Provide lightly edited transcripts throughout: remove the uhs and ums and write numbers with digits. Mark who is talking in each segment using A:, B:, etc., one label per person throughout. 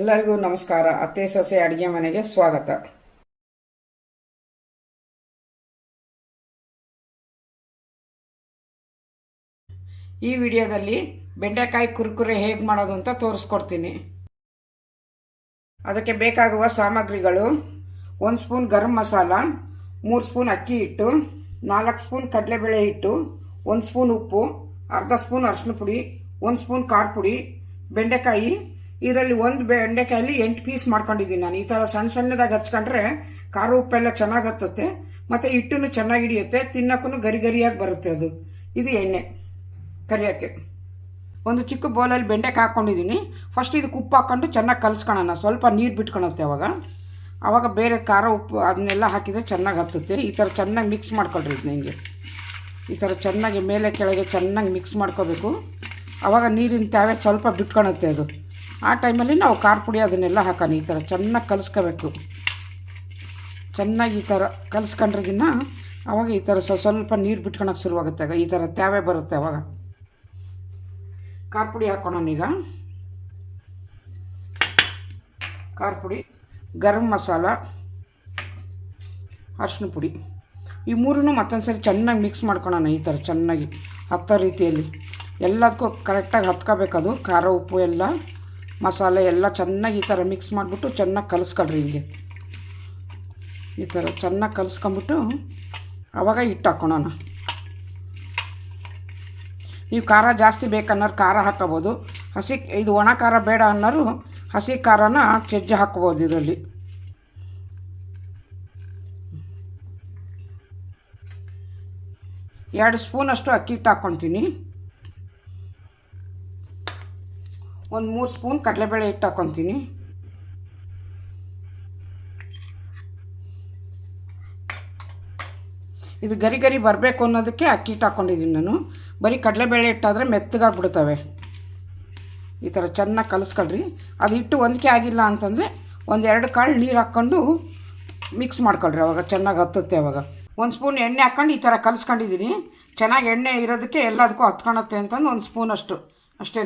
A: ಎಲ್ಲರಿಗೂ ನಮಸ್ಕಾರ. ಅತ್ತೆ ಸೊಸೆ ಅಡಿಗೆ ಮನೆಗೆ ಸ್ವಾಗತ. ಈ ವಿಡಿಯೋದಲ್ಲಿ ಬೆಂಡೆಕಾಯಿ ಕುರ್ಕುರೆ ಹೇಗೆ ಮಾಡೋದು ಅಂತ ತೋರಿಸ್ಕೊಡ್ತೀನಿ. ಅದಕ್ಕೆ ಬೇಕಾಗುವ ಸಾಮಗ್ರಿಗಳು: 1 ಸ್ಪೂನ್ ಗರಂ ಮಸಾಲ, 3 ಸ್ಪೂನ್ ಅಕ್ಕಿ ಹಿಟ್ಟು, 4 ಸ್ಪೂನ್ ಕಡಲೆಬೇಳೆ ಹಿಟ್ಟು, 1 ಸ್ಪೂನ್ ಉಪ್ಪು, ಅರ್ಧ ಸ್ಪೂನ್ ಅರಿಶಿನ ಪುಡಿ, 1 ಸ್ಪೂನ್ ಖಾರ ಪುಡಿ, ಬೆಂಡೆಕಾಯಿ. ಇದರಲ್ಲಿ ಒಂದು ಬೆಂಡೆಕಾಯಲ್ಲಿ 8 ಪೀಸ್ ಮಾಡ್ಕೊಂಡಿದ್ದೀನಿ ನಾನು. ಈ ಥರ ಸಣ್ಣ ಸಣ್ಣದಾಗಿ ಹಚ್ಕೊಂಡ್ರೆ ಖಾರ ಉಪ್ಪೆಲ್ಲ ಚೆನ್ನಾಗಿ ಹತ್ತುತ್ತೆ, ಮತ್ತು ಹಿಟ್ಟನ್ನು ಚೆನ್ನಾಗಿ ಹಿಡಿಯುತ್ತೆ, ತಿನ್ನಕ್ಕೂ ಗರಿ ಗರಿಯಾಗಿ ಬರುತ್ತೆ. ಇದು ಎಣ್ಣೆ ಕರಿಯೋಕ್ಕೆ. ಒಂದು ಚಿಕ್ಕ ಬೌಲಲ್ಲಿ ಬೆಂಡೆಕಾಯಿ ಹಾಕ್ಕೊಂಡಿದ್ದೀನಿ. ಫಸ್ಟ್ ಇದಕ್ಕೆ ಉಪ್ಪು ಹಾಕ್ಕೊಂಡು ಚೆನ್ನಾಗಿ ಕಲಿಸ್ಕೊಳ್ಳೋಣ. ಸ್ವಲ್ಪ ನೀರು ಬಿಟ್ಕೊಳುತ್ತೆ. ಆವಾಗ ಬೇರೆ ಖಾರ ಉಪ್ಪು ಅದನ್ನೆಲ್ಲ ಹಾಕಿದರೆ ಚೆನ್ನಾಗಿ ಹತ್ತುತ್ತೆ. ಈ ಥರ ಚೆನ್ನಾಗಿ ಮಿಕ್ಸ್ ಮಾಡ್ಕೊಳ್ರಿ. ಇದನ್ನ ಹಿಂಗೆ ಈ ಥರ ಚೆನ್ನಾಗಿ ಮೇಲೆ ಕೆಳಗೆ ಚೆನ್ನಾಗಿ ಮಿಕ್ಸ್ ಮಾಡ್ಕೋಬೇಕು. ಆವಾಗ ನೀರಿನ ತ್ಯಾವೆ ಸ್ವಲ್ಪ ಬಿಟ್ಕೊಳುತ್ತೆ. ಆ ಟೈಮಲ್ಲಿ ನಾವು ಖಾರ ಪುಡಿ ಅದನ್ನೆಲ್ಲ ಹಾಕೋಣ. ಈ ಥರ ಚೆನ್ನಾಗಿ ಕಲಿಸ್ಕೋಬೇಕು. ಚೆನ್ನಾಗಿ ಈ ಥರ ಕಲಿಸ್ಕೊಂಡ್ರಿಗಿನ್ನ ಆವಾಗ ಈ ಥರ ಸ್ವಲ್ಪ ನೀರು ಬಿಟ್ಕೊಳಕ್ಕೆ ಶುರುವಾಗುತ್ತೆ. ಈ ಥರ ತ್ಯಾವೆ ಬರುತ್ತೆ. ಆವಾಗ ಖಾರ ಪುಡಿ ಹಾಕೋಣ. ಈಗ ಖಾರ ಪುಡಿ, ಗರಂ ಮಸಾಲ, ಅರಿಶಿನ ಪುಡಿ, ಈ ಮೂರನ್ನು ಮತ್ತೊಂದು ಸರಿ ಚೆನ್ನಾಗಿ ಮಿಕ್ಸ್ ಮಾಡ್ಕೊಳ್ಳೋಣ. ಈ ಥರ ಚೆನ್ನಾಗಿ ಹತ್ತೋ ರೀತಿಯಲ್ಲಿ ಎಲ್ಲದಕ್ಕೂ ಕರೆಕ್ಟಾಗಿ ಹತ್ಕೋಬೇಕದು. ಖಾರ ಉಪ್ಪು ಎಲ್ಲ ಮಸಾಲೆ ಎಲ್ಲ ಚೆನ್ನಾಗಿ ಈ ಥರ ಮಿಕ್ಸ್ ಮಾಡಿಬಿಟ್ಟು ಚೆನ್ನಾಗಿ ಕಲಿಸ್ಕೊಳ್ರಿ. ಹಿಂಗೆ ಈ ಥರ ಚೆನ್ನಾಗಿ ಕಲಿಸ್ಕೊಂಬಿಟ್ಟು ಆವಾಗ ಹಿಟ್ಟು ಹಾಕ್ಕೊಳ್ಳೋಣ. ನೀವು ಖಾರ ಜಾಸ್ತಿ ಬೇಕನ್ನೋರು ಖಾರ ಹಾಕ್ಕೋಬೋದು. ಇದು ಒಣ ಖಾರ ಬೇಡ ಅನ್ನೋರು ಹಸಿ ಖಾರನ ಜಜ್ಜಿ ಹಾಕ್ಬೋದು. ಇದರಲ್ಲಿ 2 ಸ್ಪೂನಷ್ಟು ಅಕ್ಕಿ ಹಿಟ್ಟು ಹಾಕ್ಕೊತೀನಿ. 3 ಸ್ಪೂನ್ ಕಡಲೆಬೇಳೆ ಹಿಟ್ಟು ಹಾಕ್ಕೊತೀನಿ. ಇದು ಗರಿ ಗರಿ ಬರಬೇಕು ಅನ್ನೋದಕ್ಕೆ ಅಕ್ಕಿ ಹಿಟ್ಟು ಹಾಕ್ಕೊಂಡಿದ್ದೀನಿ ನಾನು. ಬರೀ ಕಡಲೆಬೇಳೆ ಹಿಟ್ಟಾದರೆ ಮೆತ್ತಗಾಗ್ಬಿಡ್ತವೆ. ಈ ಥರ ಚೆನ್ನಾಗಿ ಕಲಿಸ್ಕೊಳ್ರಿ. ಅದು ಹಿಟ್ಟು ಹೊಂದಿಕೆ ಆಗಿಲ್ಲ ಅಂತಂದರೆ 1-2 ಕಾಳು ನೀರು ಹಾಕ್ಕೊಂಡು ಮಿಕ್ಸ್ ಮಾಡ್ಕೊಳ್ರಿ. ಆವಾಗ ಚೆನ್ನಾಗಿ ಹತ್ತುತ್ತೆ. 1 ಸ್ಪೂನ್ ಎಣ್ಣೆ ಹಾಕ್ಕೊಂಡು ಈ ಥರ ಕಲಿಸ್ಕೊಂಡಿದ್ದೀನಿ. ಚೆನ್ನಾಗಿ ಎಣ್ಣೆ ಇರೋದಕ್ಕೆ ಎಲ್ಲದಕ್ಕೂ ಹತ್ಕೊಳುತ್ತೆ ಅಂತಂದು 1 ಸ್ಪೂನಷ್ಟು ಅಷ್ಟೇ.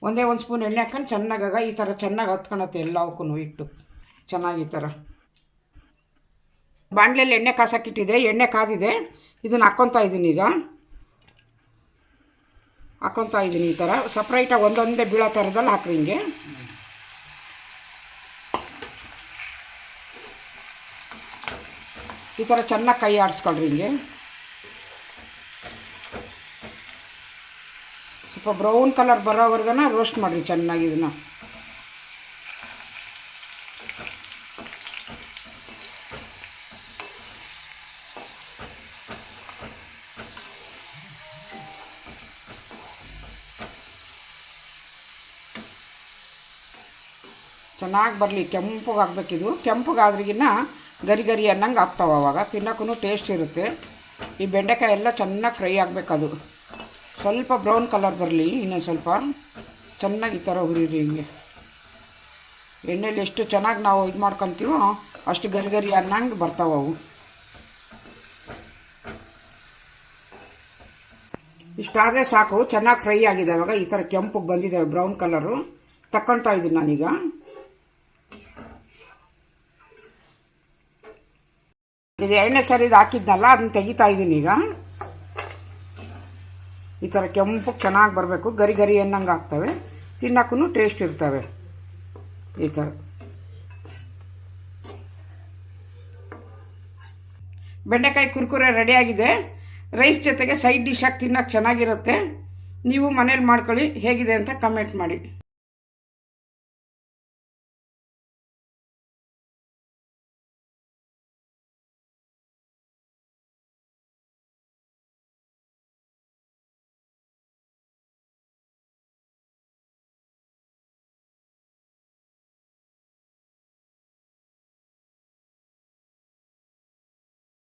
A: 1 ಸ್ಪೂನ್ ಎಣ್ಣೆ ಹಾಕ್ಕೊಂಡು ಚೆನ್ನಾಗಾಗ ಈ ಥರ ಚೆನ್ನಾಗಿ ಹತ್ಕೊಳತ್ತೆ ಎಲ್ಲವಕ್ಕೂ ಹಿಟ್ಟು ಚೆನ್ನಾಗಿ. ಈ ಥರ ಬಾಣಲೆಯಲ್ಲಿ ಎಣ್ಣೆ ಕಾಸಕ್ಕಿಟ್ಟಿದೆ. ಎಣ್ಣೆ ಕಾದಿದೆ. ಇದನ್ನು ಹಾಕ್ಕೊತಾ ಇದ್ದೀನಿ. ಈಗ ಹಾಕ್ಕೊತಾ ಇದ್ದೀನಿ. ಈ ಥರ ಸಪ್ರೇಟಾಗಿ ಒಂದೊಂದೇ ಬೀಳೋ ಥರದಲ್ಲಿ ಹಾಕ್ರಿ. ಹಿಂಗೆ ಈ ಥರ ಚೆನ್ನಾಗಿ ಕೈ ಆಡಿಸ್ಕೊಳ್ರಿ. ಹಿಂಗೆ ಸ್ವಲ್ಪ ಬ್ರೌನ್ ಕಲರ್ ಬರೋವರೆಗನ ರೋಸ್ಟ್ ಮಾಡಿರಿ ಚೆನ್ನಾಗಿ. ಇದನ್ನು ಚೆನ್ನಾಗಿ ಬರಲಿ. ಕೆಂಪಗಾಗಬೇಕಿದು. ಕೆಂಪಗಾದ್ರಿಗಿನ್ನ ಗರಿ ಗರಿ ಅನ್ನಂಗೆ ಆಗ್ತಾವೆ. ಆವಾಗ ತಿನ್ನೋಕ್ಕೂ ಟೇಸ್ಟ್ ಇರುತ್ತೆ. ಈ ಬೆಂಡೆಕಾಯಿ ಎಲ್ಲ ಚೆನ್ನಾಗಿ ಫ್ರೈ ಆಗಬೇಕದು. ಸ್ವಲ್ಪ ಬ್ರೌನ್ ಕಲರ್ ಬರಲಿ. ಇನ್ನೊಂದು ಸ್ವಲ್ಪ ಚೆನ್ನಾಗಿ ಈ ಥರ ಹುರಿರಿ. ಹಿಂಗೆ ಎಣ್ಣೆಲಿ ಎಷ್ಟು ಚೆನ್ನಾಗಿ ನಾವು ಇದು ಮಾಡ್ಕೊತೀವೋ ಅಷ್ಟು ಗರಿ ಗರಿ ಅನ್ನಂಗೆ ಬರ್ತಾವೆ ಅವು. ಇಷ್ಟಾದರೆ ಸಾಕು. ಚೆನ್ನಾಗಿ ಫ್ರೈ ಆಗಿದೆ. ಆವಾಗ ಈ ಥರ ಕೆಂಪಗೆ ಬಂದಿದೆ, ಬ್ರೌನ್ ಕಲರು. ತಗೊಳ್ತಾ ಇದ್ದೀನಿ ನಾನೀಗ. ಇದು 2ನೇ ಸರಿ ಇದು ಹಾಕಿದ್ನಲ್ಲ, ಅದನ್ನ ತೆಗಿತಾ ಇದ್ದೀನಿ ಈಗ. ಈ ಥರ ಕೆಂಪಗೆ ಚೆನ್ನಾಗಿ ಬರಬೇಕು. ಗರಿ ಗರಿ ಅನ್ನಂಗೆ ಆಗ್ತವೆ. ತಿನ್ನೋಕ್ಕೂ ಟೇಸ್ಟ್ ಇರ್ತವೆ. ಈ ಥರ ಬೆಂಡೆಕಾಯಿ ಕುರ್ಕುರೆ ರೆಡಿಯಾಗಿದೆ. ರೈಸ್ ಜೊತೆಗೆ ಸೈಡ್ ಡಿಶ್ ಆಗಿ ತಿನ್ನೋಕ್ಕೆ ಚೆನ್ನಾಗಿರುತ್ತೆ. ನೀವು ಮನೇಲಿ ಮಾಡ್ಕೊಳ್ಳಿ. ಹೇಗಿದೆ ಅಂತ ಕಮೆಂಟ್ ಮಾಡಿ.